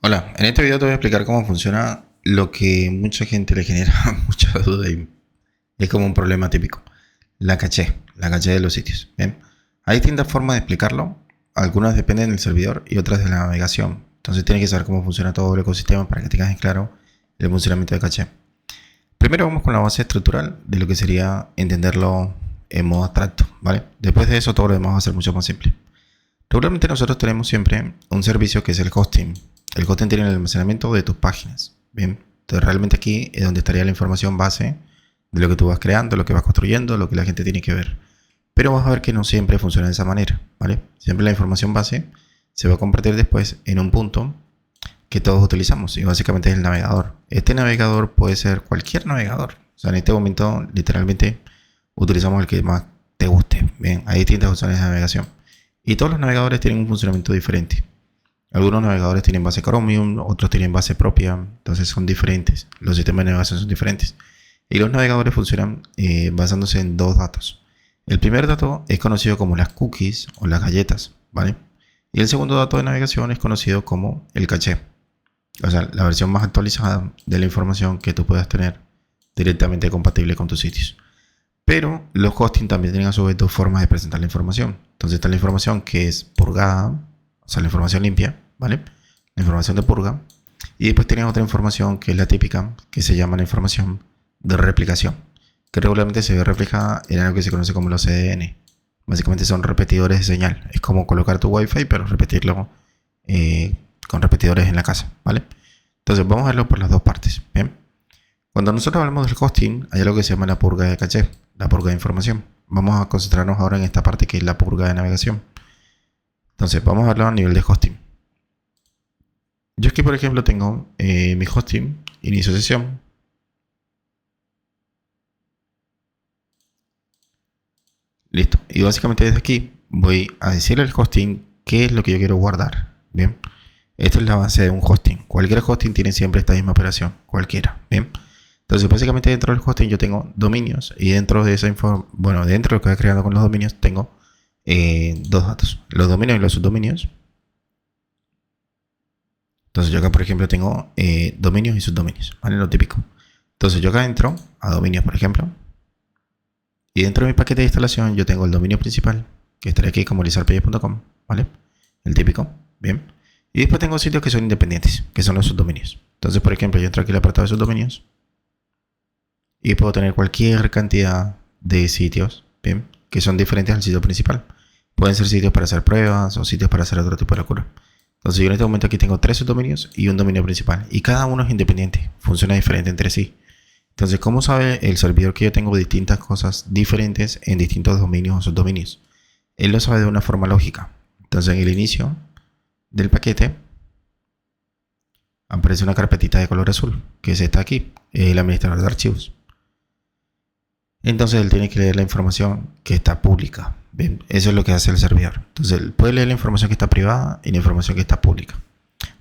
Hola, en este video te voy a explicar cómo funciona lo que mucha gente le genera mucha duda y es como un problema típico. La caché de los sitios. Bien, hay distintas formas de explicarlo. Algunas dependen del servidor y otras de la navegación. Entonces tienes que saber cómo funciona todo el ecosistema para que tengas en claro el funcionamiento de caché. Primero vamos con la base estructural de lo que sería entenderlo en modo abstracto, ¿vale? Después de eso todo lo demás va a ser mucho más simple. Regularmente nosotros tenemos siempre un servicio que es el hosting. El hosting tiene el almacenamiento de tus páginas. Bien, entonces realmente aquí es donde estaría la información base de lo que tú vas creando, lo que vas construyendo, lo que la gente tiene que ver. Pero vas a ver que no siempre funciona de esa manera, ¿vale? Siempre la información base se va a compartir después en un punto que todos utilizamos y básicamente es el navegador. Este navegador puede ser cualquier navegador. O sea, en este momento literalmente utilizamos el que más te guste. Bien, hay distintas opciones de navegación. Y todos los navegadores tienen un funcionamiento diferente. Algunos navegadores tienen base Chromium, otros tienen base propia, entonces son diferentes. Los sistemas de navegación son diferentes. Y los navegadores funcionan basándose en dos datos. El primer dato es conocido como las cookies o las galletas, ¿vale? Y el segundo dato de navegación es conocido como el caché. O sea, la versión más actualizada de la información que tú puedas tener directamente compatible con tus sitios. Pero los hosting también tienen a su vez dos formas de presentar la información. Entonces está la información que es purgada, o sea, la información limpia, ¿vale? La información de purga. Y después tienen otra información que es la típica, que se llama la información de replicación, que regularmente se ve reflejada en algo que se conoce como los CDN. Básicamente son repetidores de señal. Es como colocar tu Wi-Fi, pero repetirlo con repetidores en la casa, ¿vale? Entonces vamos a verlo por las dos partes, ¿bien? Cuando nosotros hablamos del hosting, hay algo que se llama la purga de caché, la purga de información. Vamos a concentrarnos ahora en esta parte que es la purga de navegación. Entonces, vamos a verlo a nivel de hosting. Yo aquí, por ejemplo, tengo mi hosting, inicio sesión. Listo. Y básicamente desde aquí voy a decirle al hosting qué es lo que yo quiero guardar. Bien. Esta es la base de un hosting. Cualquier hosting tiene siempre esta misma operación. Cualquiera. Bien. Entonces, básicamente dentro del hosting yo tengo dominios y dentro de esa bueno, dentro de lo que voy creando con los dominios tengo dos datos, los dominios y los subdominios. Entonces yo acá, por ejemplo, tengo dominios y subdominios, ¿vale? Lo típico. Entonces yo acá entro a dominios, por ejemplo, y dentro de mi paquete de instalación yo tengo el dominio principal, que estará aquí como lizardpages.com, ¿vale? El típico, bien. Y después tengo sitios que son independientes, que son los subdominios. Entonces, por ejemplo, yo entro aquí al apartado de subdominios y puedo tener cualquier cantidad de sitios, bien, que son diferentes al sitio principal. Pueden ser sitios para hacer pruebas o sitios para hacer otro tipo de locura. Entonces yo en este momento aquí tengo tres subdominios y un dominio principal. Y cada uno es independiente, funciona diferente entre sí. Entonces, ¿cómo sabe el servidor que yo tengo distintas cosas diferentes en distintos dominios o subdominios? Él lo sabe de una forma lógica. Entonces en el inicio del paquete aparece una carpetita de color azul, que es esta aquí, el administrador de archivos. Entonces él tiene que leer la información que está pública. Bien, eso es lo que hace el servidor. Entonces él puede leer la información que está privada y la información que está pública.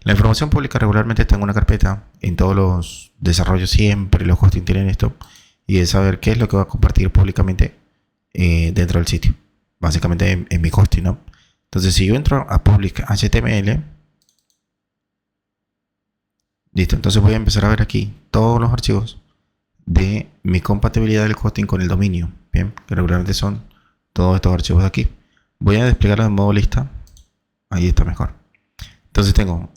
La información pública regularmente está en una carpeta. En todos los desarrollos siempre los hosting tienen esto. Y es saber qué es lo que va a compartir públicamente dentro del sitio. Básicamente en mi hosting, ¿no? Entonces si yo entro a public HTML, listo. Entonces voy a empezar a ver aquí todos los archivos de mi compatibilidad del hosting con el dominio. Bien, que regularmente son todos estos archivos de aquí. Voy a desplegarlo en modo lista. Ahí está mejor. Entonces tengo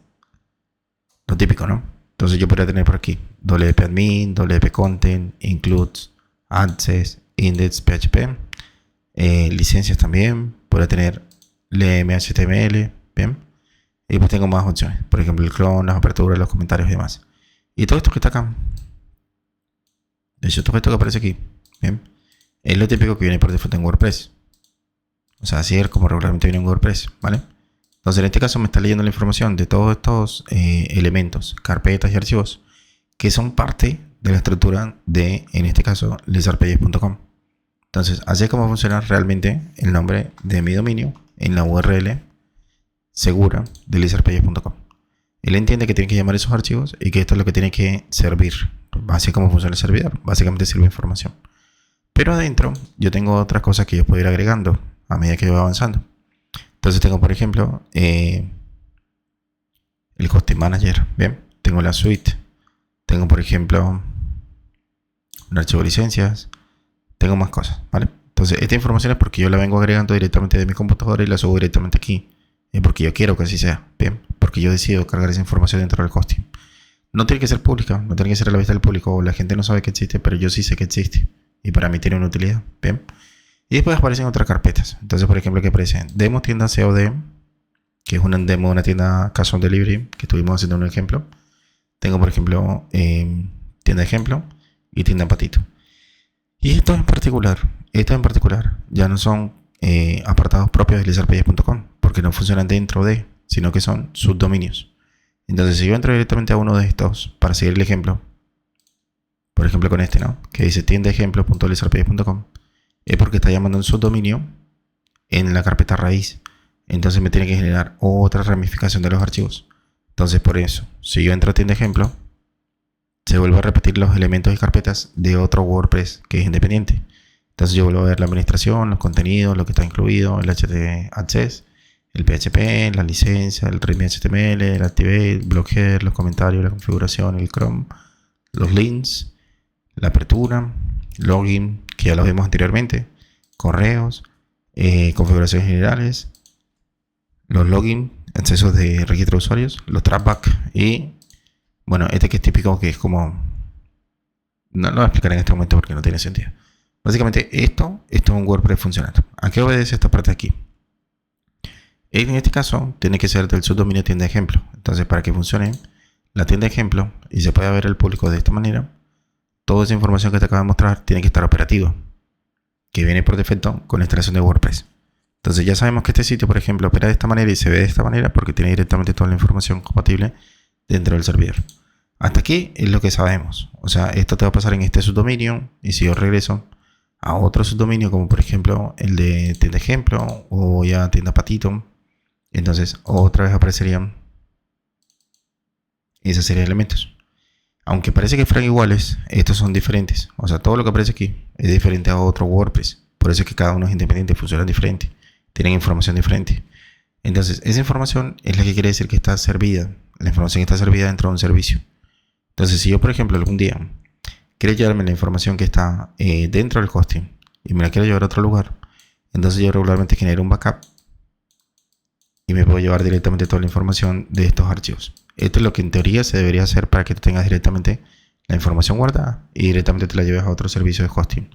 lo típico, ¿no? Entonces yo podría tener por aquí wp admin, wp content, includes, access, index, php, licencias también. Podría tener lm.html, bien. Y pues tengo más opciones. Por ejemplo, el clone, las aperturas, los comentarios y demás. Y todo esto que está acá, de hecho, todo esto que aparece aquí, bien, es lo típico que viene por defecto en WordPress. O sea, así es como regularmente viene en WordPress, ¿vale? Entonces, en este caso me está leyendo la información de todos estos elementos, carpetas y archivos que son parte de la estructura de, en este caso, lizardpages.com. Entonces, así es como funciona realmente el nombre de mi dominio en la URL segura de lizardpages.com. Él entiende que tiene que llamar esos archivos y que esto es lo que tiene que servir. Así es como funciona el servidor. Básicamente sirve información. Pero adentro yo tengo otras cosas que yo puedo ir agregando a medida que yo voy avanzando. Entonces tengo, por ejemplo, el hosting manager, bien, tengo la suite, tengo por ejemplo un archivo de licencias, tengo más cosas, ¿vale? Entonces esta información es porque yo la vengo agregando directamente de mi computadora y la subo directamente aquí, porque yo quiero que así sea, bien, porque yo decido cargar esa información dentro del hosting. No tiene que ser pública, no tiene que ser a la vista del público, la gente no sabe que existe, pero yo sí sé que existe y para mí tiene una utilidad, bien. Y después aparecen otras carpetas. Entonces, por ejemplo, que aparece demo tienda COD, que es una demo de una tienda cash on delivery, que estuvimos haciendo un ejemplo. Tengo, por ejemplo, tienda ejemplo y tienda patito. Y estos en particular, ya no son apartados propios de lizardpages.com, porque no funcionan dentro de, sino que son subdominios. Entonces, si yo entro directamente a uno de estos para seguir el ejemplo, por ejemplo con este, ¿no? Que dice tiendaejemplo.lizardpages.com, es porque está llamando un subdominio en la carpeta raíz. Entonces me tiene que generar otra ramificación de los archivos. Entonces, por eso, si yo entro a tienda ejemplo, se vuelve a repetir los elementos y carpetas de otro WordPress que es independiente. Entonces yo vuelvo a ver la administración, los contenidos, lo que está incluido, el HTTP Access, el PHP, la licencia, el README HTML, el Activate, el Blockheader, los comentarios, la configuración, el Chrome, los links, la apertura, login, que ya lo vimos anteriormente, correos, configuraciones generales, los login, accesos de registro de usuarios, los trackback y, bueno, este que es típico, que es como... No lo voy a explicar en este momento porque no tiene sentido. Básicamente esto es un WordPress funcionando. ¿A qué obedece esta parte de aquí? En este caso tiene que ser del subdominio tienda ejemplo. Entonces, para que funcione la tienda ejemplo y se pueda ver al público de esta manera, toda esa información que te acabo de mostrar tiene que estar operativa, que viene por defecto con la instalación de WordPress. Entonces ya sabemos que este sitio, por ejemplo, opera de esta manera y se ve de esta manera porque tiene directamente toda la información compatible dentro del servidor. Hasta aquí es lo que sabemos. O sea, esto te va a pasar en este subdominio y si yo regreso a otro subdominio, como por ejemplo el de tienda ejemplo o ya tienda patito, entonces otra vez aparecerían esa serie de elementos. Aunque parece que fueran iguales, estos son diferentes. O sea, todo lo que aparece aquí es diferente a otro WordPress. Por eso es que cada uno es independiente, funcionan diferente, tienen información diferente. Entonces, esa información es la que quiere decir que está servida. La información está servida dentro de un servicio. Entonces, si yo, por ejemplo, algún día quiero llevarme la información que está dentro del hosting y me la quiero llevar a otro lugar, entonces yo regularmente genero un backup y me puedo llevar directamente toda la información de estos archivos. Esto es lo que en teoría se debería hacer para que tú tengas directamente la información guardada y directamente te la lleves a otro servicio de hosting.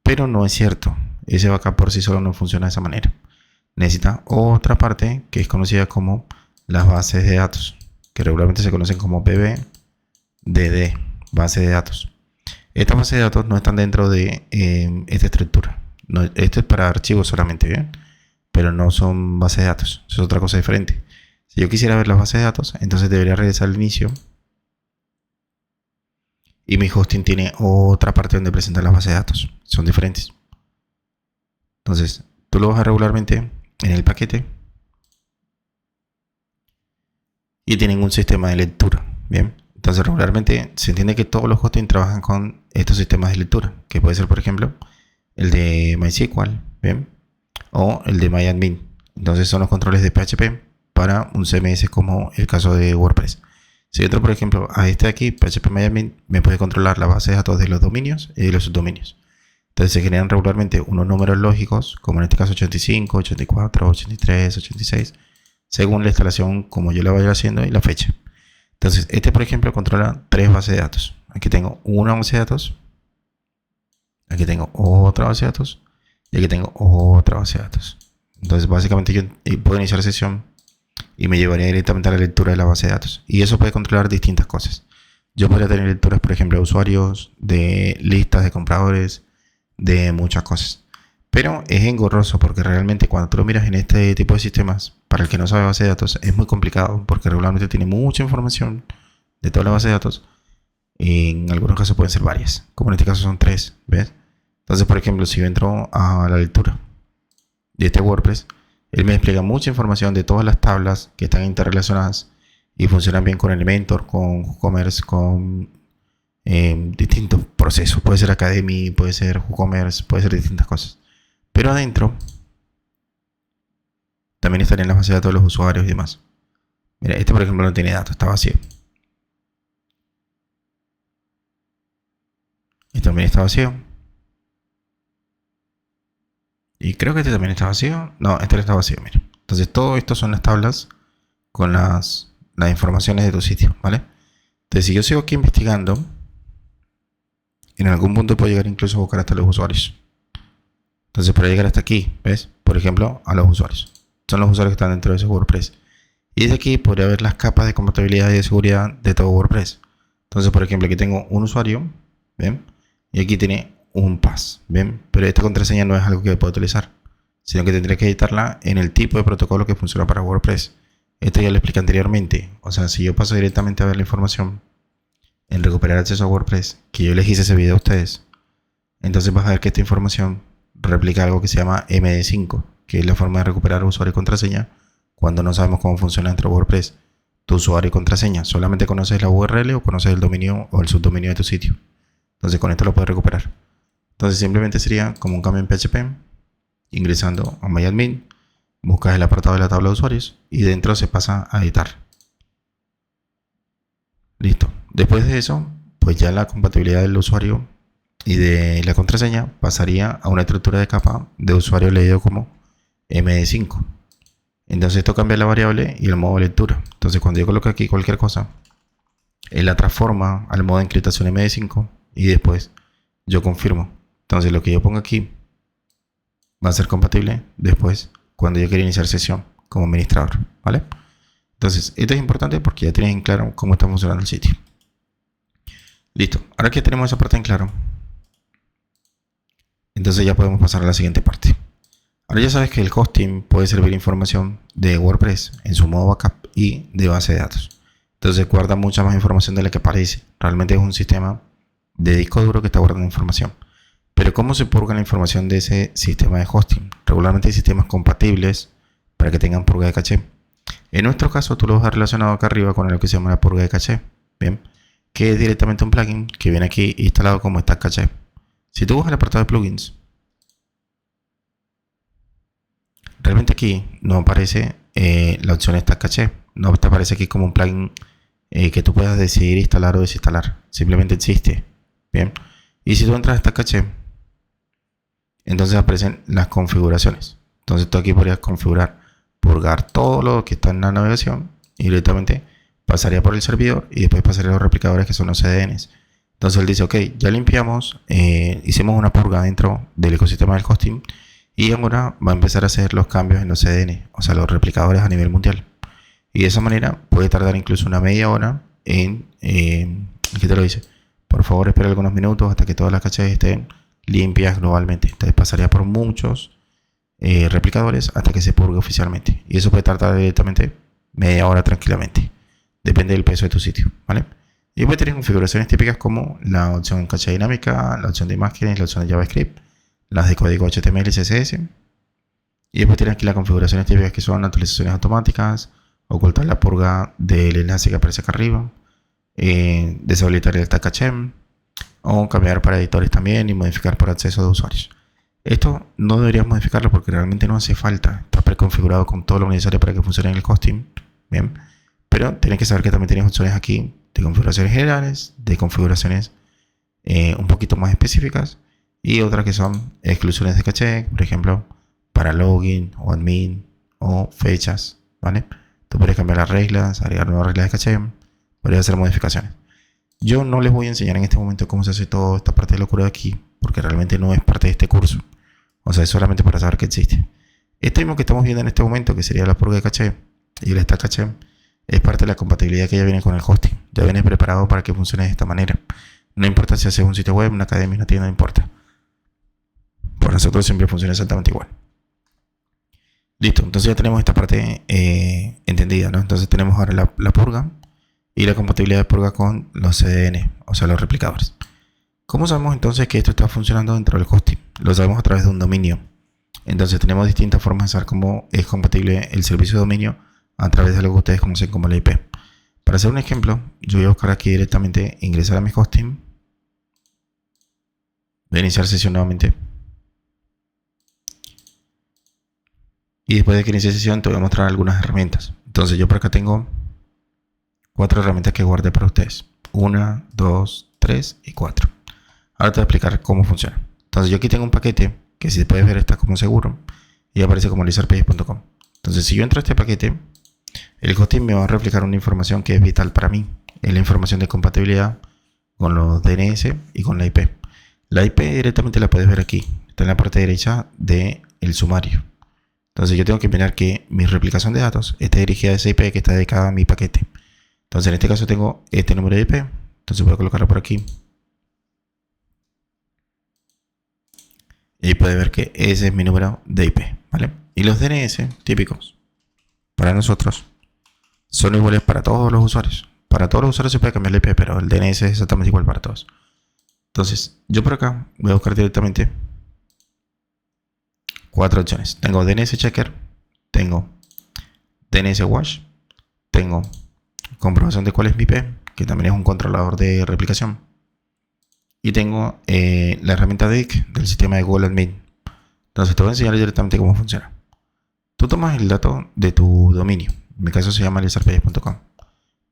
Pero no es cierto. Ese backup por sí solo no funciona de esa manera. Necesita otra parte que es conocida como las bases de datos, que regularmente se conocen como BBDD, base de datos. Estas bases de datos no están dentro de esta estructura. No, esto es para archivos solamente, ¿bien? Pero no son bases de datos. Eso es otra cosa diferente. Si yo quisiera ver las bases de datos, entonces debería regresar al inicio. Y mi hosting tiene otra parte donde presenta las bases de datos. Son diferentes. Entonces, tú lo bajas regularmente en el paquete. Y tienen un sistema de lectura. Bien. Entonces, regularmente se entiende que todos los hosting trabajan con estos sistemas de lectura. Que puede ser, por ejemplo, el de MySQL. Bien. O el de MyAdmin. Entonces, son los controles de PHP para un CMS como el caso de WordPress. Si entro, por ejemplo, a este de aquí, PHP me puede controlar la base de datos de los dominios y de los subdominios. Entonces se generan regularmente unos números lógicos, como en este caso 85, 84, 83, 86, según la instalación como yo la vaya haciendo y la fecha. Entonces, este, por ejemplo, controla tres bases de datos. Aquí tengo una base de datos, aquí tengo otra base de datos y aquí tengo otra base de datos. Entonces, básicamente yo puedo iniciar sesión y me llevaría directamente a la lectura de la base de datos. Y eso puede controlar distintas cosas. Yo podría tener lecturas, por ejemplo, de usuarios, de listas de compradores, de muchas cosas. Pero es engorroso porque realmente cuando tú lo miras en este tipo de sistemas, para el que no sabe base de datos, es muy complicado porque regularmente tiene mucha información de toda la base de datos. Y en algunos casos pueden ser varias, como en este caso son tres, ¿ves? Entonces, por ejemplo, si yo entro a la lectura de este WordPress, él me despliega mucha información de todas las tablas que están interrelacionadas y funcionan bien con Elementor, con WooCommerce, con distintos procesos. Puede ser Academy, puede ser WooCommerce, puede ser distintas cosas. Pero adentro también estarían las bases de datos de los usuarios y demás. Mira, este por ejemplo no tiene datos, está vacío. Este también está vacío. Y creo que este también está vacío. No, este no está vacío, mira. Entonces todo esto son las tablas con las informaciones de tu sitio, ¿vale? Entonces si yo sigo aquí investigando, en algún punto puedo llegar incluso a buscar hasta los usuarios. Entonces para llegar hasta aquí, ¿ves? Por ejemplo, a los usuarios. Son los usuarios que están dentro de ese WordPress. Y desde aquí podría ver las capas de compatibilidad y de seguridad de todo WordPress. Entonces, por ejemplo, aquí tengo un usuario, ¿ven? Y aquí tiene un pass, ¿ven? Pero esta contraseña no es algo que puedo utilizar, sino que tendré que editarla en el tipo de protocolo que funciona para WordPress. Esto ya lo expliqué anteriormente. O sea, si yo paso directamente a ver la información en recuperar acceso a WordPress, que yo les hice ese video a ustedes, entonces vas a ver que esta información replica algo que se llama MD5, que es la forma de recuperar usuario y contraseña cuando no sabemos cómo funciona dentro de WordPress tu usuario y contraseña. Solamente conoces la URL o conoces el dominio o el subdominio de tu sitio. Entonces con esto lo puedes recuperar. Entonces simplemente sería como un cambio en PHP, ingresando a MyAdmin, buscas el apartado de la tabla de usuarios y dentro se pasa a editar. Listo. Después de eso, pues ya la compatibilidad del usuario y de la contraseña pasaría a una estructura de capa de usuario leído como MD5. Entonces esto cambia la variable y el modo de lectura. Entonces cuando yo coloco aquí cualquier cosa, él la transforma al modo de encriptación MD5 y después yo confirmo. Entonces lo que yo pongo aquí va a ser compatible después cuando yo quiera iniciar sesión como administrador, ¿vale? Entonces esto es importante porque ya tienes en claro cómo está funcionando el sitio. Listo, ahora que tenemos esa parte en claro, entonces ya podemos pasar a la siguiente parte. Ahora ya sabes que el hosting puede servir información de WordPress en su modo backup y de base de datos. Entonces guarda mucha más información de la que parece. Realmente es un sistema de disco duro que está guardando información. Pero ¿cómo se purga la información de ese sistema de hosting? Regularmente hay sistemas compatibles para que tengan purga de caché. En nuestro caso tú lo vas a relacionado acá arriba con lo que se llama la purga de caché. Bien, que es directamente un plugin que viene aquí instalado como Stack Caché. Si tú vas al apartado de plugins, realmente aquí no aparece la opción Stack Caché. No te aparece aquí como un plugin que tú puedas decidir instalar o desinstalar. Simplemente existe. Bien. Y si tú entras a Stack Caché, entonces aparecen las configuraciones. Entonces tú aquí podrías configurar, purgar todo lo que está en la navegación y directamente pasaría por el servidor y después pasaría a los replicadores que son los CDNs. Entonces él dice, ok, ya limpiamos, hicimos una purga dentro del ecosistema del hosting y ahora va a empezar a hacer los cambios en los CDN, o sea, los replicadores a nivel mundial. Y de esa manera puede tardar incluso una media hora en, ¿qué te lo dice? Por favor, espera algunos minutos hasta que todas las cachés estén limpias globalmente. Entonces pasaría por muchos replicadores hasta que se purgue oficialmente. Y eso puede tardar directamente media hora tranquilamente. Depende del peso de tu sitio, ¿vale? Y después tienes configuraciones típicas como la opción caché dinámica, la opción de imágenes, la opción de JavaScript, las de código HTML y CSS. Y después tienes aquí las configuraciones típicas que son actualizaciones automáticas, ocultar la purga del enlace que aparece acá arriba, deshabilitar el tag caché o cambiar para editores también y modificar por acceso de usuarios. Esto no deberías modificarlo porque realmente no hace falta. Está preconfigurado con todo lo necesario para que funcione en el hosting. Bien. Pero tienes que saber que también tienes opciones aquí de configuraciones generales, de configuraciones un poquito más específicas y otras que son exclusiones de caché, por ejemplo, para login o admin o fechas, ¿vale? Tú puedes cambiar las reglas, agregar nuevas reglas de caché, puedes hacer modificaciones. Yo no les voy a enseñar en este momento cómo se hace toda esta parte de locura de aquí, porque realmente no es parte de este curso. O sea, es solamente para saber que existe. Esto mismo que estamos viendo en este momento, que sería la purga de caché y el stack caché, es parte de la compatibilidad que ya viene con el hosting. Ya viene preparado para que funcione de esta manera. No importa si haces un sitio web, una academia, una tienda, no importa. Por nosotros siempre funciona exactamente igual. Listo, entonces ya tenemos esta parte entendida, ¿no? Entonces tenemos ahora la purga y la compatibilidad de purga con los CDN, o sea, los replicadores. ¿Cómo sabemos entonces que esto está funcionando dentro del hosting? Lo sabemos a través de un dominio. Entonces tenemos distintas formas de saber cómo es compatible el servicio de dominio a través de lo que ustedes conocen como la IP. Para hacer un ejemplo, yo voy a buscar aquí directamente, ingresar a mi hosting. Voy a iniciar sesión nuevamente. Y después de que inicie sesión te voy a mostrar algunas herramientas. Entonces yo por acá tengo 4 herramientas que guardé para ustedes. 1, 2, 3 y 4. Ahora te voy a explicar cómo funciona. Entonces yo aquí tengo un paquete que, si puedes ver, está como seguro y aparece como lizardpages.com. Entonces si yo entro a este paquete, el hosting me va a reflejar una información que es vital para mí. Es la información de compatibilidad con los DNS y con la IP. La IP directamente la puedes ver aquí. Está en la parte derecha del sumario. Entonces yo tengo que mirar que mi replicación de datos esté dirigida a esa IP que está dedicada a mi paquete. Entonces en este caso tengo este número de IP. Entonces voy a colocarlo por aquí. Y puede ver que ese es mi número de IP, ¿vale? Y los DNS típicos para nosotros son iguales para todos los usuarios. Para todos los usuarios se puede cambiar la IP, pero el DNS es exactamente igual para todos. Entonces, yo por acá voy a buscar directamente 4 opciones. Tengo DNS Checker, tengo DNS Wash, tengo comprobación de cuál es mi IP, que también es un controlador de replicación. Y tengo la herramienta DIC del sistema de Google Admin. Entonces te voy a enseñar directamente cómo funciona. Tú tomas el dato de tu dominio. En mi caso se llama lizardpages.com.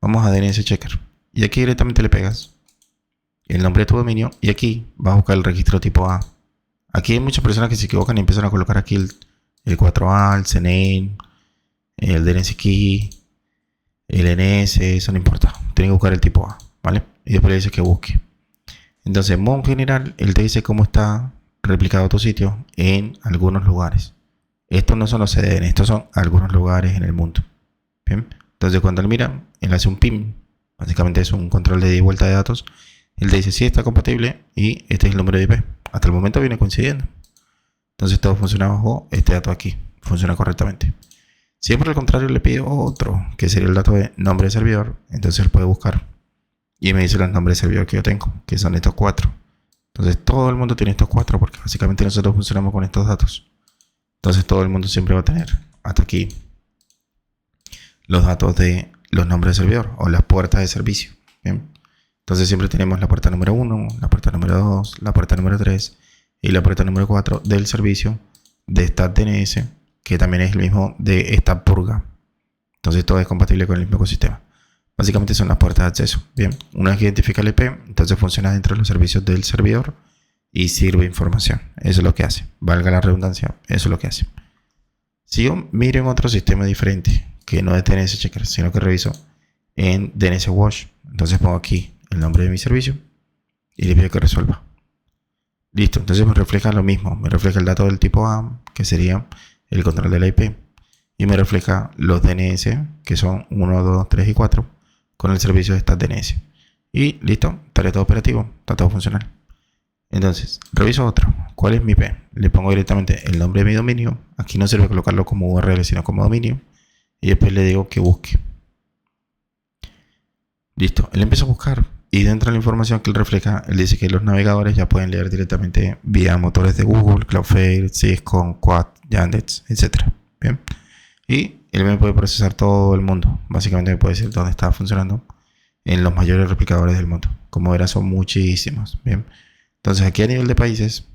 Vamos a DNS Checker. Y aquí directamente le pegas el nombre de tu dominio. Y aquí vas a buscar el registro tipo A. Aquí hay muchas personas que se equivocan y empiezan a colocar aquí el 4A, el CNAME, el DNS Key, el NS. Eso no importa. Tienen que buscar el tipo A, ¿vale? Y después le dice que busque. Entonces, en modo general, él te dice cómo está replicado tu sitio en algunos lugares. Estos no son los CDN, estos son algunos lugares en el mundo. ¿Bien? Entonces, cuando él mira, él hace un PIM. Básicamente es un control de ida y vuelta de datos. Él te dice si está compatible y este es el número de IP. Hasta el momento viene coincidiendo. Entonces, todo funciona bajo este dato aquí. Funciona correctamente. Si por el contrario le pido otro, que sería el dato de nombre de servidor, entonces él puede buscar y me dice los nombres de servidor que yo tengo, que son estos 4. Entonces todo el mundo tiene estos 4 porque básicamente nosotros funcionamos con estos datos. Entonces todo el mundo siempre va a tener hasta aquí los datos de los nombres de servidor o las puertas de servicio. ¿Bien? Entonces siempre tenemos la puerta número 1, la puerta número 2, la puerta número 3 y la puerta número 4 del servicio de StatDNS, que también es el mismo de esta purga. Entonces todo es compatible con el mismo ecosistema. Básicamente son las puertas de acceso. Bien, una vez que identifica el IP, entonces funciona dentro de los servicios del servidor y sirve información. Eso es lo que hace. Valga la redundancia, eso es lo que hace. Si yo miro en otro sistema diferente, que no es DNS Checker, sino que reviso en DNS Wash, entonces pongo aquí el nombre de mi servicio y le pido que resuelva. Listo, entonces me refleja lo mismo. Me refleja el dato del tipo A, que sería el control de la IP. Y me refleja los DNS, que son 1, 2, 3 y 4. Con el servicio de StatDNS. Y listo, estaría todo operativo, está todo funcional. Entonces, reviso otro. ¿Cuál es mi IP? Le pongo directamente el nombre de mi dominio. Aquí no sirve colocarlo como URL, sino como dominio. Y después le digo que busque. Listo, él empieza a buscar. Y dentro de la información que él refleja, él dice que los navegadores ya pueden leer directamente vía motores de Google, Cloudflare, Cisco, Quad, Yandex, etc. Bien. Y él me puede procesar todo el mundo. Básicamente me puede decir dónde está funcionando en los mayores replicadores del mundo. Como verás, son muchísimos. Bien. Entonces aquí a nivel de países,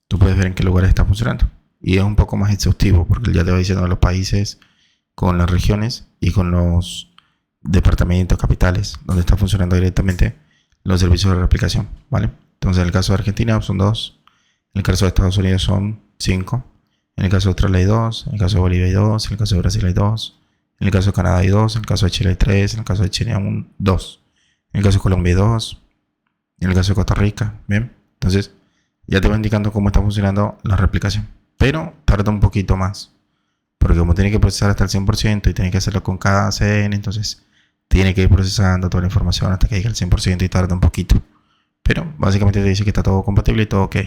tú puedes ver en qué lugares está funcionando. Y es un poco más exhaustivo porque ya te va diciendo los países con las regiones y con los departamentos, capitales, donde está funcionando directamente los servicios de replicación. ¿Vale? Entonces en el caso de Argentina son 2. En el caso de Estados Unidos son 5. En el caso de Australia hay 2, en el caso de Bolivia hay 2, en el caso de Brasil hay 2, en el caso de Canadá hay 2, en el caso de Chile hay 3, en el caso de Chile hay 2, en el caso de Colombia hay 2, en el caso de Costa Rica. Bien, entonces ya te va indicando cómo está funcionando la replicación, pero tarda un poquito más, porque como tiene que procesar hasta el 100% y tiene que hacerlo con cada CDN, entonces tiene que ir procesando toda la información hasta que llegue al 100% y tarda un poquito, pero básicamente te dice que está todo compatible y todo ok.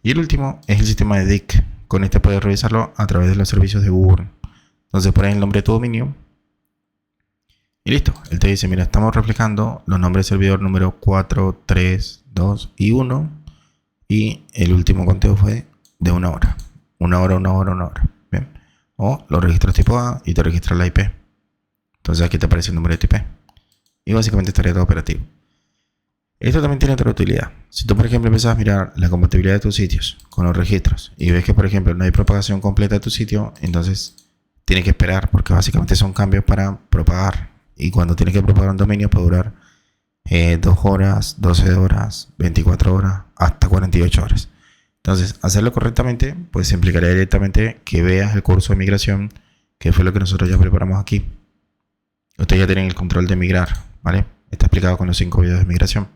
Y el último es el sistema de DIC. Con este puedes revisarlo a través de los servicios de Google. Entonces pones el nombre de tu dominio y listo. Él te dice, mira, estamos reflejando los nombres de servidor número 4, 3, 2 y 1. Y el último conteo fue de 1 hora. 1 hora, 1 hora, 1 hora. Bien. O lo registras tipo A y te registra la IP. Entonces aquí te aparece el número de tu IP. Y básicamente estaría todo operativo. Esto también tiene otra utilidad. Si tú, por ejemplo, empiezas a mirar la compatibilidad de tus sitios con los registros y ves que, por ejemplo, no hay propagación completa de tu sitio, entonces tienes que esperar porque básicamente son cambios para propagar. Y cuando tienes que propagar un dominio puede durar 2 horas, 12 horas, 24 horas, hasta 48 horas. Entonces, hacerlo correctamente, pues implicaría directamente que veas el curso de migración, que fue lo que nosotros ya preparamos aquí. Ustedes ya tienen el control de migrar, ¿vale? Está explicado con los 5 videos de migración.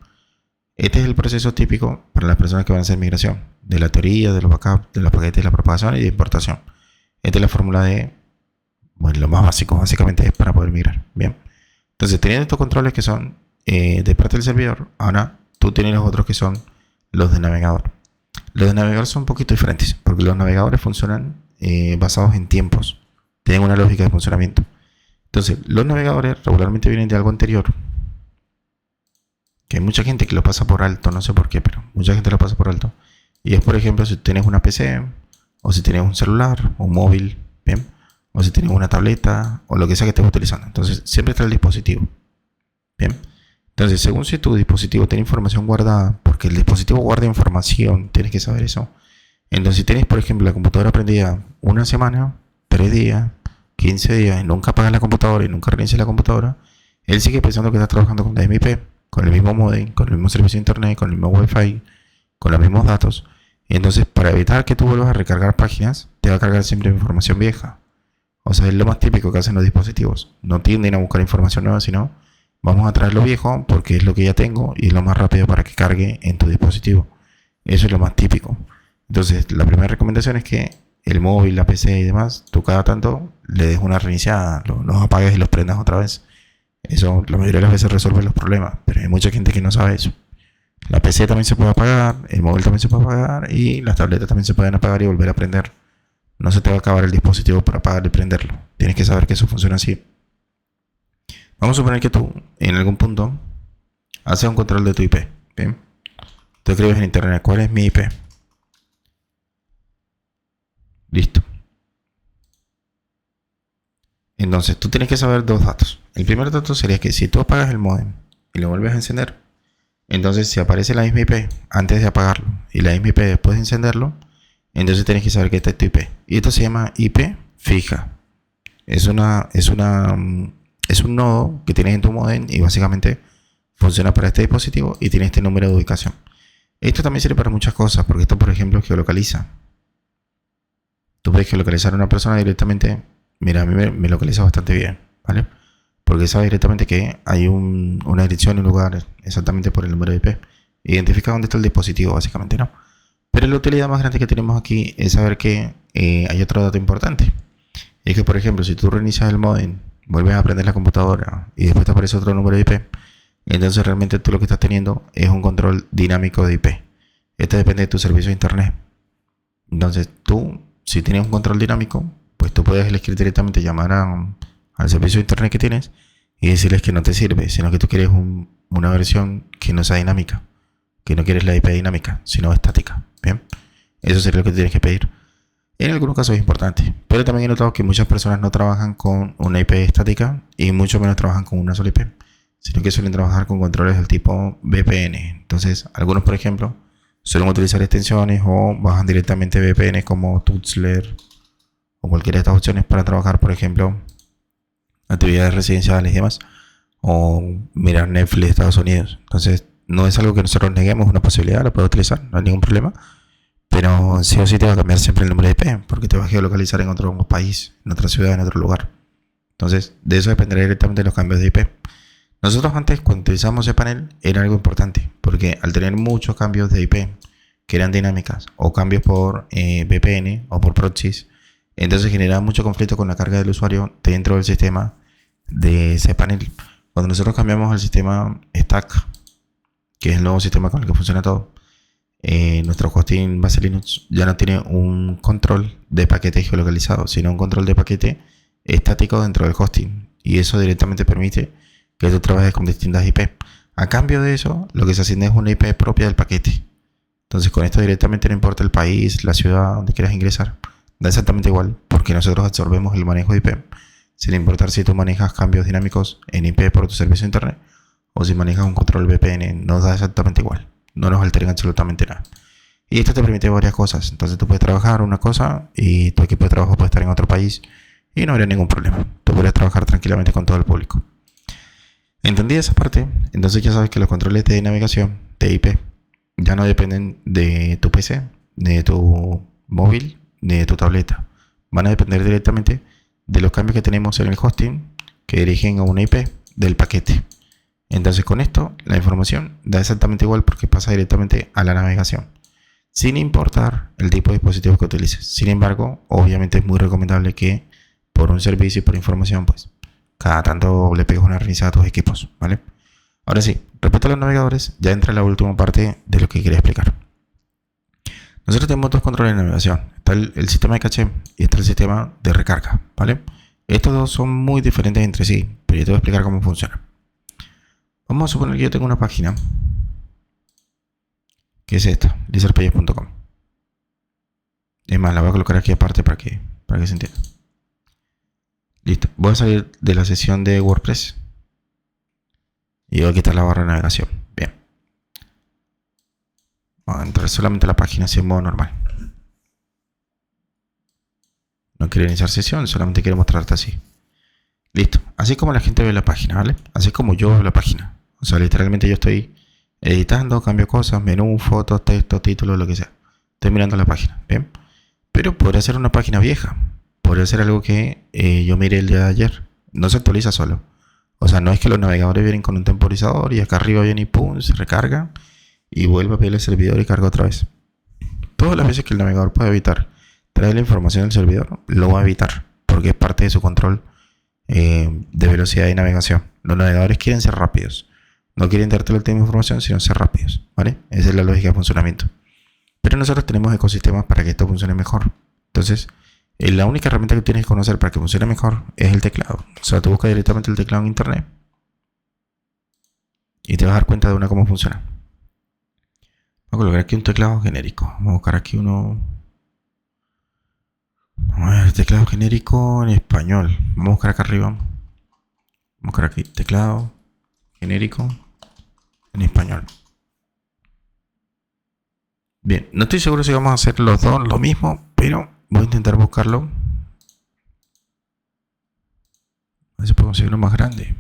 Este es el proceso típico para las personas que van a hacer migración, de la teoría, de los backups, de los paquetes, de la propagación y de importación. Esta es la fórmula de, bueno, lo más básico, básicamente es para poder migrar. Bien. Entonces, teniendo estos controles que son de parte del servidor, ahora tú tienes los otros que son los de navegador. Los de navegador son un poquito diferentes, porque los navegadores funcionan basados en tiempos, tienen una lógica de funcionamiento. Entonces, los navegadores regularmente vienen de algo anterior, que hay mucha gente que lo pasa por alto, no sé por qué, pero mucha gente lo pasa por alto. Y es, por ejemplo, si tienes una PC, o si tienes un celular, o un móvil, ¿bien? O si tienes una tableta, o lo que sea que estés utilizando. Entonces, siempre está el dispositivo, ¿bien? Entonces, según si tu dispositivo tiene información guardada, porque el dispositivo guarda información, tienes que saber eso. Entonces, si tienes, por ejemplo, la computadora prendida una semana, 3 días, 15 días, y nunca apagas la computadora y nunca reinicia la computadora, él sigue pensando que estás trabajando con DMIP, con el mismo modem, con el mismo servicio de internet, con el mismo wifi, con los mismos datos. Y entonces, para evitar que tú vuelvas a recargar páginas, te va a cargar siempre información vieja. O sea, es lo más típico que hacen los dispositivos. No tienden a buscar información nueva, sino vamos a traer lo viejo porque es lo que ya tengo y es lo más rápido para que cargue en tu dispositivo. Eso es lo más típico. Entonces, la primera recomendación es que el móvil, la PC y demás, tú cada tanto le des una reiniciada, los apagues y los prendas otra vez. Eso la mayoría de las veces resuelve los problemas, pero hay mucha gente que no sabe eso. La PC también se puede apagar, el móvil también se puede apagar y las tabletas también se pueden apagar y volver a prender. No se te va a acabar el dispositivo para apagarlo y prenderlo. Tienes que saber que eso funciona así. Vamos a suponer que tú, en algún punto, haces un control de tu IP. ¿Bien? Tú escribes en internet, ¿cuál es mi IP? Listo. Entonces, tú tienes que saber 2 datos. El primer dato sería que si tú apagas el modem y lo vuelves a encender, entonces si aparece la misma IP antes de apagarlo y la misma IP después de encenderlo, entonces tienes que saber que esta es tu IP. Y esto se llama IP fija. Es un nodo que tienes en tu modem y básicamente funciona para este dispositivo y tiene este número de ubicación. Esto también sirve para muchas cosas, porque esto, por ejemplo, geolocaliza. Tú puedes geolocalizar a una persona directamente. Mira, a mí me localiza bastante bien, ¿vale? Porque sabe directamente que hay una dirección, un lugar, exactamente por el número de IP. Identifica dónde está el dispositivo, básicamente, ¿no? Pero la utilidad más grande que tenemos aquí es saber que hay otro dato importante. Es que, por ejemplo, si tú reinicias el modem, vuelves a prender la computadora y después te aparece otro número de IP, entonces realmente tú lo que estás teniendo es un control dinámico de IP. Este depende de tu servicio de internet. Entonces tú, si tienes un control dinámico, pues tú puedes elegir directamente llamar al servicio de internet que tienes y decirles que no te sirve, sino que tú quieres una versión que no sea dinámica, que no quieres la IP dinámica, sino estática. Bien, eso sería lo que tienes que pedir. En algunos casos es importante, pero también he notado que muchas personas no trabajan con una IP estática y mucho menos trabajan con una sola IP, sino que suelen trabajar con controles del tipo VPN. Entonces, algunos, por ejemplo, suelen utilizar extensiones o bajan directamente VPN como Tuxler o cualquiera de estas opciones para trabajar, por ejemplo, actividades residenciales y demás, o mirar Netflix de Estados Unidos. Entonces, no es algo que nosotros neguemos, una posibilidad, la puedes utilizar, no hay ningún problema. Pero sí o sí te va a cambiar siempre el número de IP, porque te va a geolocalizar en otro país, en otra ciudad, en otro lugar. Entonces, de eso dependerá directamente los cambios de IP. Nosotros antes, cuando utilizamos cPanel, era algo importante, porque al tener muchos cambios de IP, que eran dinámicas, o cambios por VPN o por proxies, entonces generaba mucho conflicto con la carga del usuario dentro del sistema de cPanel. Cuando nosotros cambiamos al sistema Stack, que es el nuevo sistema con el que funciona todo, nuestro hosting base Linux ya no tiene un control de paquete geolocalizado, sino un control de paquete estático dentro del hosting. Y eso directamente permite que tú trabajes con distintas IP. A cambio de eso, lo que se asigne es una IP propia del paquete. Entonces, con esto directamente no importa el país, la ciudad donde quieras ingresar. Da exactamente igual, porque nosotros absorbemos el manejo de IP, sin importar si tú manejas cambios dinámicos en IP por tu servicio de internet o si manejas un control VPN, nos da exactamente igual. No nos altera absolutamente nada. Y esto te permite varias cosas. Entonces tú puedes trabajar una cosa y tu equipo de trabajo puede estar en otro país y no habría ningún problema. Tú podrías trabajar tranquilamente con todo el público. Entendí esa parte, entonces ya sabes que los controles de navegación de IP ya no dependen de tu PC, de tu móvil, de tu tableta. Van a depender directamente de los cambios que tenemos en el hosting que dirigen a una IP del paquete. Entonces con esto la información da exactamente igual porque pasa directamente a la navegación, sin importar el tipo de dispositivo que utilices. Sin embargo, obviamente es muy recomendable que por un servicio y por información, pues cada tanto le pegues una revisada a tus equipos, ¿vale? Ahora sí, respecto a los navegadores, ya entra la última parte de lo que quería explicar. Nosotros tenemos dos controles de navegación. Está el sistema de caché y está el sistema de recarga, ¿vale? Estos dos son muy diferentes entre sí, pero yo te voy a explicar cómo funciona. Vamos a suponer que yo tengo una página, que es esta, lizardpages.com. Es más, la voy a colocar aquí aparte para que se entienda. Listo, voy a salir de la sesión de WordPress y voy a quitar la barra de navegación. Bien. Vamos a entrar solamente a la página así en modo normal. No quiero iniciar sesión, solamente quiero mostrarte así. Listo, así como la gente ve la página, ¿vale? Así como yo veo la página. O sea, literalmente yo estoy editando, cambio cosas, menú, fotos, texto, título, lo que sea. Estoy mirando la página, ¿bien? Pero podría ser una página vieja. Podría ser algo que yo miré el día de ayer. No se actualiza solo. O sea, no es que los navegadores vienen con un temporizador y acá arriba viene y pum, se recarga y vuelve a pedir el servidor y carga otra vez. Todas las veces que el navegador puede evitar traer la información del servidor, lo va a evitar porque es parte de su control de velocidad de navegación. Los navegadores quieren ser rápidos. No quieren darte todo el tiempo de información, sino ser rápidos, ¿vale? Esa es la lógica de funcionamiento. Pero nosotros tenemos ecosistemas para que esto funcione mejor. Entonces, la única herramienta que tienes que conocer para que funcione mejor es el teclado. O sea, tú buscas directamente el teclado en internet y te vas a dar cuenta de cómo funciona. Voy a colocar aquí un teclado genérico. Vamos a buscar aquí uno. Vamos a ver, teclado genérico en español. Vamos a buscar acá arriba. Vamos a buscar aquí, teclado genérico en español. Bien, no estoy seguro si vamos a hacer los dos lo mismo, pero voy a intentar buscarlo. A ver si puedo conseguir uno más grande.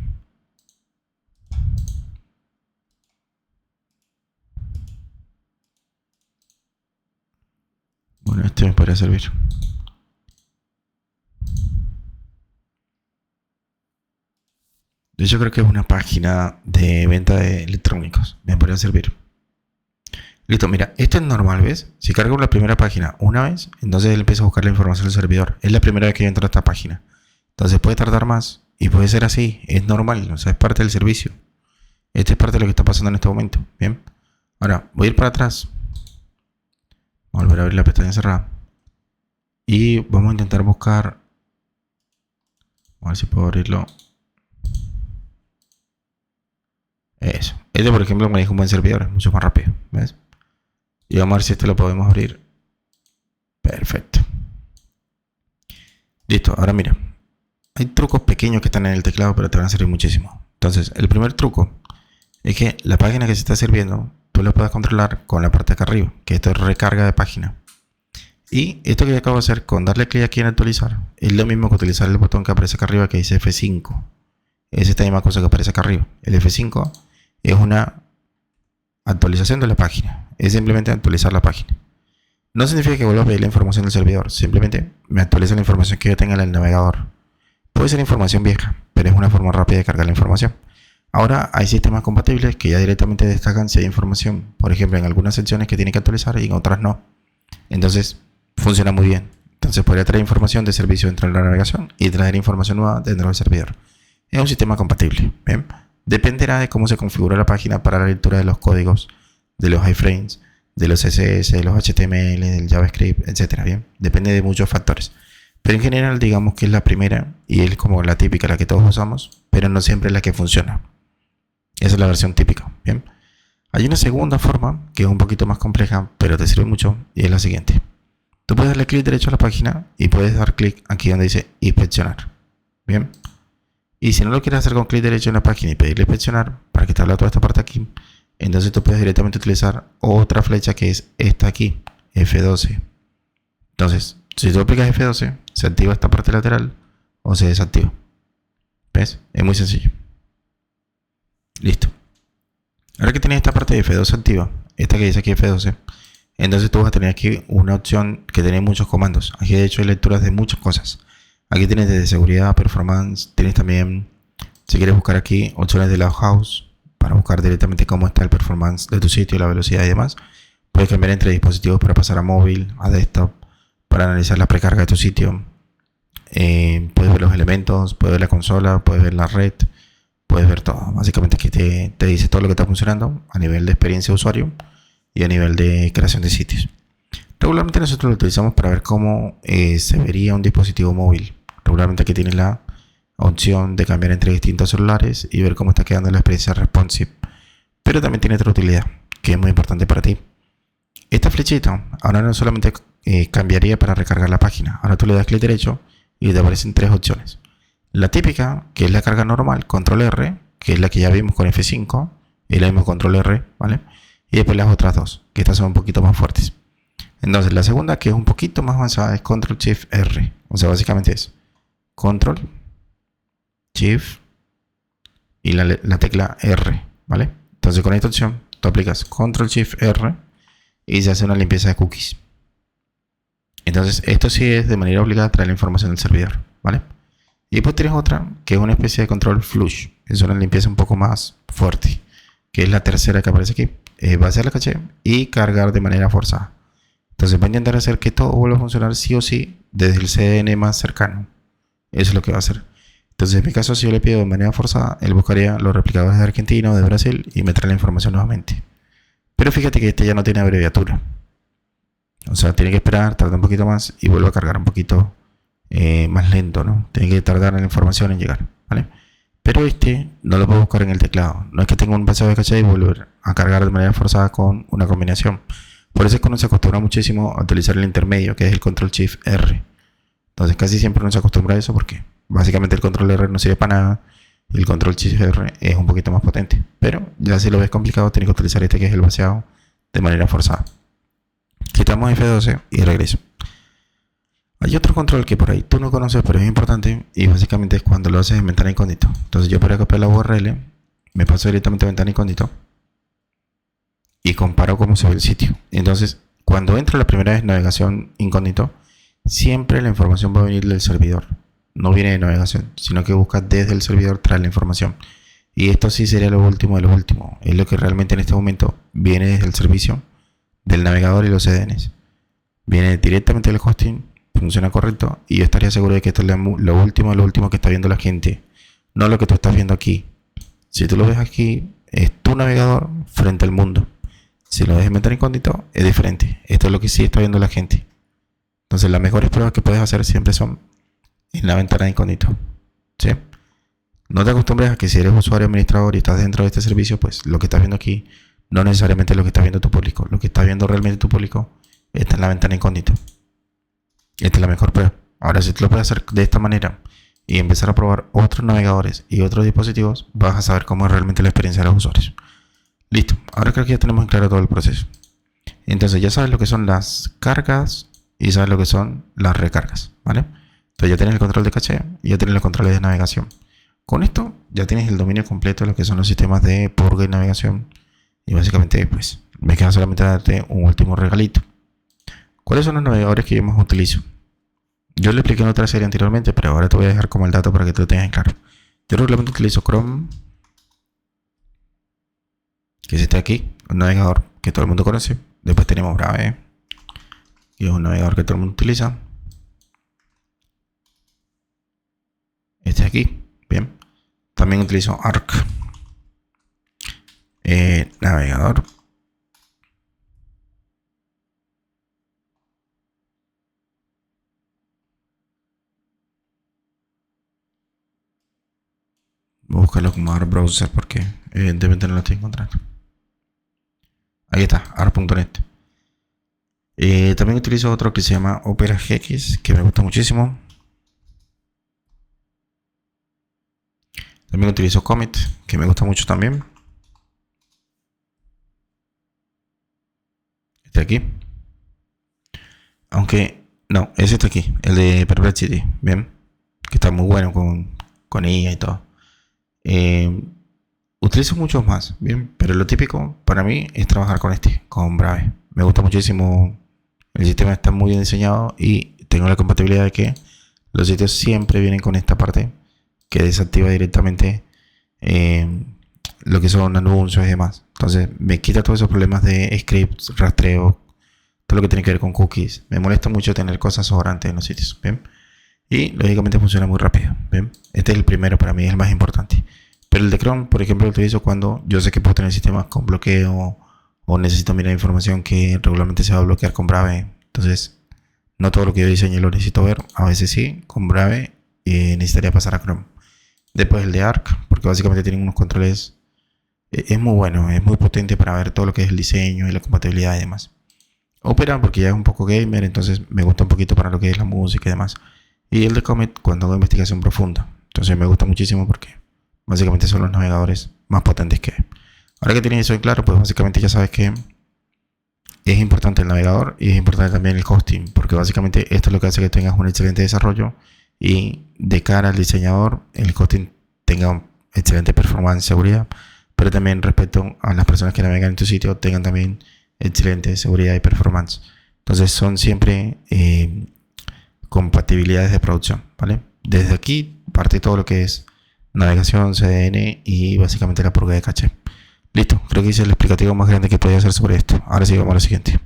Bueno, este me podría servir. Yo creo que es una página de venta de electrónicos. Me podría servir. Listo, mira, esto es normal, ¿ves? Si cargo la primera página una vez, entonces él empieza a buscar la información del servidor. Es la primera vez que yo entro a esta página. Entonces puede tardar más y puede ser así. Es normal, o sea, es parte del servicio. Esta es parte de lo que está pasando en este momento. Bien. Ahora, voy a ir para atrás. Voy a volver a abrir la pestaña cerrada. Y vamos a intentar buscar. A ver si puedo abrirlo. Eso. Este, por ejemplo, me dijo un buen servidor. Es mucho más rápido. ¿Ves? Y vamos a ver si este lo podemos abrir. Perfecto. Listo. Ahora mira. Hay trucos pequeños que están en el teclado, pero te van a servir muchísimo. Entonces, el primer truco es que la página que se está sirviendo, tú la puedes controlar con la parte de acá arriba, que esto es recarga de página. Y esto que yo acabo de hacer con darle clic aquí en actualizar, es lo mismo que utilizar el botón que aparece acá arriba que dice F5. Es esta misma cosa que aparece acá arriba. El F5 es una actualización de la página. Es simplemente actualizar la página. No significa que vuelva a pedir la información del servidor. Simplemente me actualiza la información que yo tenga en el navegador. Puede ser información vieja, pero es una forma rápida de cargar la información. Ahora hay sistemas compatibles que ya directamente destacan si hay información, por ejemplo, en algunas secciones que tiene que actualizar y en otras no. Entonces, funciona muy bien. Entonces, podría traer información de servicio dentro de la navegación y traer información nueva dentro del servidor. Es un sistema compatible. ¿Bien? Dependerá de cómo se configura la página para la lectura de los códigos, de los iframes, de los CSS, de los HTML, del JavaScript, etc. ¿Bien? Depende de muchos factores. Pero en general, digamos que es la primera y es como la típica, la que todos usamos, pero no siempre es la que funciona. Esa es la versión típica. Bien. Hay una segunda forma que es un poquito más compleja, pero te sirve mucho y es la siguiente. Tú puedes darle clic derecho a la página y puedes dar clic aquí donde dice inspeccionar. Bien. Y si no lo quieres hacer con clic derecho en la página y pedirle inspeccionar para que te abra toda esta parte aquí, entonces tú puedes directamente utilizar otra flecha que es esta aquí, F12. Entonces, si tú aplicas F12, se activa esta parte lateral o se desactiva. ¿Ves? Es muy sencillo. Listo. Ahora que tienes esta parte de F12 activa, esta que dice aquí F12, entonces tú vas a tener aquí una opción que tiene muchos comandos. Aquí de hecho hay lecturas de muchas cosas. Aquí tienes desde seguridad, performance, tienes también, si quieres buscar aquí, opciones de Loghouse para buscar directamente cómo está el performance de tu sitio, la velocidad y demás. Puedes cambiar entre dispositivos para pasar a móvil, a desktop, para analizar la precarga de tu sitio. Puedes ver los elementos, puedes ver la consola, puedes ver la red, puedes ver todo. Básicamente aquí te dice todo lo que está funcionando a nivel de experiencia de usuario y a nivel de creación de sitios. Regularmente nosotros lo utilizamos para ver cómo se vería un dispositivo móvil. Regularmente aquí tienes la opción de cambiar entre distintos celulares y ver cómo está quedando la experiencia responsive. Pero también tiene otra utilidad que es muy importante para ti. Esta flechita ahora no solamente cambiaría para recargar la página. Ahora tú le das clic derecho y te aparecen tres opciones. La típica, que es la carga normal, control R, que es la que ya vimos con F5, y la mismo control R, ¿vale? Y después las otras dos, que estas son un poquito más fuertes. Entonces la segunda, que es un poquito más avanzada, es control shift R. O sea, básicamente es control, shift y la tecla R, ¿vale? Entonces con esta opción, tú aplicas control shift R y se hace una limpieza de cookies. Entonces esto sí es de manera obligada traer la información del servidor, ¿vale? Y después tienes otra que es una especie de control flush. Es una limpieza un poco más fuerte, que es la tercera que aparece aquí. Va a hacer la caché y cargar de manera forzada. Entonces va a intentar hacer que todo vuelva a funcionar sí o sí desde el CDN más cercano. Eso es lo que va a hacer. Entonces en mi caso, si yo le pido de manera forzada, él buscaría los replicadores de Argentina o de Brasil y me trae la información nuevamente. Pero fíjate que este ya no tiene abreviatura. O sea, tiene que esperar, tarda un poquito más y vuelve a cargar un poquito más lento, ¿no? Tiene que tardar en la información en llegar, ¿vale? Pero este no lo puedo buscar en el teclado. No es que tenga un pasado de caché y volver a cargar de manera forzada con una combinación. Por eso es que uno se acostumbra muchísimo a utilizar el intermedio, que es el control shift R. Entonces casi siempre uno se acostumbra a eso porque básicamente el control R no sirve para nada y el control shift R es un poquito más potente. Pero ya si lo ves complicado, tienes que utilizar este que es el vaciado de manera forzada. Quitamos F12 y regreso. Hay otro control que por ahí tú no conoces, pero es importante y básicamente es cuando lo haces en ventana incógnito. Entonces yo para copiar la URL me paso directamente a ventana incógnito y comparo cómo se ve el sitio. Entonces cuando entro la primera vez navegación incógnito, siempre la información va a venir del servidor. No viene de navegación, sino que busca desde el servidor traer la información. Y esto sí sería lo último de lo último. Es lo que realmente en este momento viene desde el servicio del navegador y los CDNs. Viene directamente del hosting, funciona correcto y yo estaría seguro de que esto es lo último que está viendo la gente, no lo que tú estás viendo aquí. Si tú lo ves aquí, es tu navegador frente al mundo. Si lo ves en ventana incógnito, es diferente. Esto es lo que sí está viendo la gente. Entonces las mejores pruebas que puedes hacer siempre son en la ventana de incógnito, ¿sí? No te acostumbres a que si eres usuario administrador y estás dentro de este servicio, pues lo que estás viendo aquí no necesariamente es lo que está viendo tu público. Lo que está viendo realmente tu público está en la ventana incógnito. Esta es la mejor prueba. Ahora, si tú lo puedes hacer de esta manera y empezar a probar otros navegadores y otros dispositivos, vas a saber cómo es realmente la experiencia de los usuarios. Listo. Ahora creo que ya tenemos claro todo el proceso. Entonces ya sabes lo que son las cargas y sabes lo que son las recargas, ¿vale? Entonces ya tienes el control de caché y ya tienes los controles de navegación. Con esto ya tienes el dominio completo de lo que son los sistemas de purga y navegación. Y básicamente, pues, me queda solamente darte un último regalito. ¿Cuáles son los navegadores que yo más utilizo? Yo le expliqué en otra serie anteriormente, pero ahora te voy a dejar como el dato para que te lo tengas claro. Yo regularmente utilizo Chrome, que es este aquí, un navegador que todo el mundo conoce. Después tenemos Brave, que es un navegador que todo el mundo utiliza. Este aquí, bien. También utilizo Arc, navegador. Búscalo como Arc Browser porque evidentemente no lo estoy encontrando. Ahí está, Arc.net. También utilizo otro que se llama Opera GX, que me gusta muchísimo. También utilizo Comet, que me gusta mucho también. Este aquí. Aunque, no, es este aquí, el de Perplexity. Bien. que está muy bueno con IA y todo. Eh, Utilizo muchos más, bien, pero lo típico para mí es trabajar con Brave. Me gusta muchísimo, el sistema está muy bien diseñado y tengo la compatibilidad de que los sitios siempre vienen con esta parte que desactiva directamente eh, lo que son anuncios y demás. Entonces me quita todos esos problemas de scripts, rastreo, todo lo que tiene que ver con cookies. Me molesta mucho tener cosas sobrantes en los sitios, ¿bien? Y lógicamente funciona muy rápido, ¿bien? Este es el primero para mí, es el más importante. Pero el de Chrome, por ejemplo, lo utilizo cuando yo sé que puedo tener sistemas con bloqueo o necesito mirar información que regularmente se va a bloquear con Brave. Entonces, no todo lo que yo diseñe lo necesito ver. A veces sí, con Brave necesitaría pasar a Chrome. Después el de Arc, porque básicamente tienen unos controles. Es muy bueno, es muy potente para ver todo lo que es el diseño y la compatibilidad y demás. Opera, porque ya es un poco gamer, entonces me gusta un poquito para lo que es la música y demás. Y el de Comet cuando hago investigación profunda. Entonces me gusta muchísimo porque básicamente son los navegadores más potentes que hay. Ahora que tienes eso en claro, pues básicamente ya sabes que es importante el navegador y es importante también el hosting, porque básicamente esto es lo que hace que tengas un excelente desarrollo y de cara al diseñador, el hosting tenga un excelente performance, seguridad, pero también respecto a las personas que navegan en tu sitio tengan también excelente seguridad y performance. Entonces son siempre compatibilidades de producción, ¿vale? Desde aquí parte todo lo que es navegación, CDN y básicamente la purga de caché. Listo, creo que hice el explicativo más grande que podía hacer sobre esto. Ahora sí vamos a lo siguiente.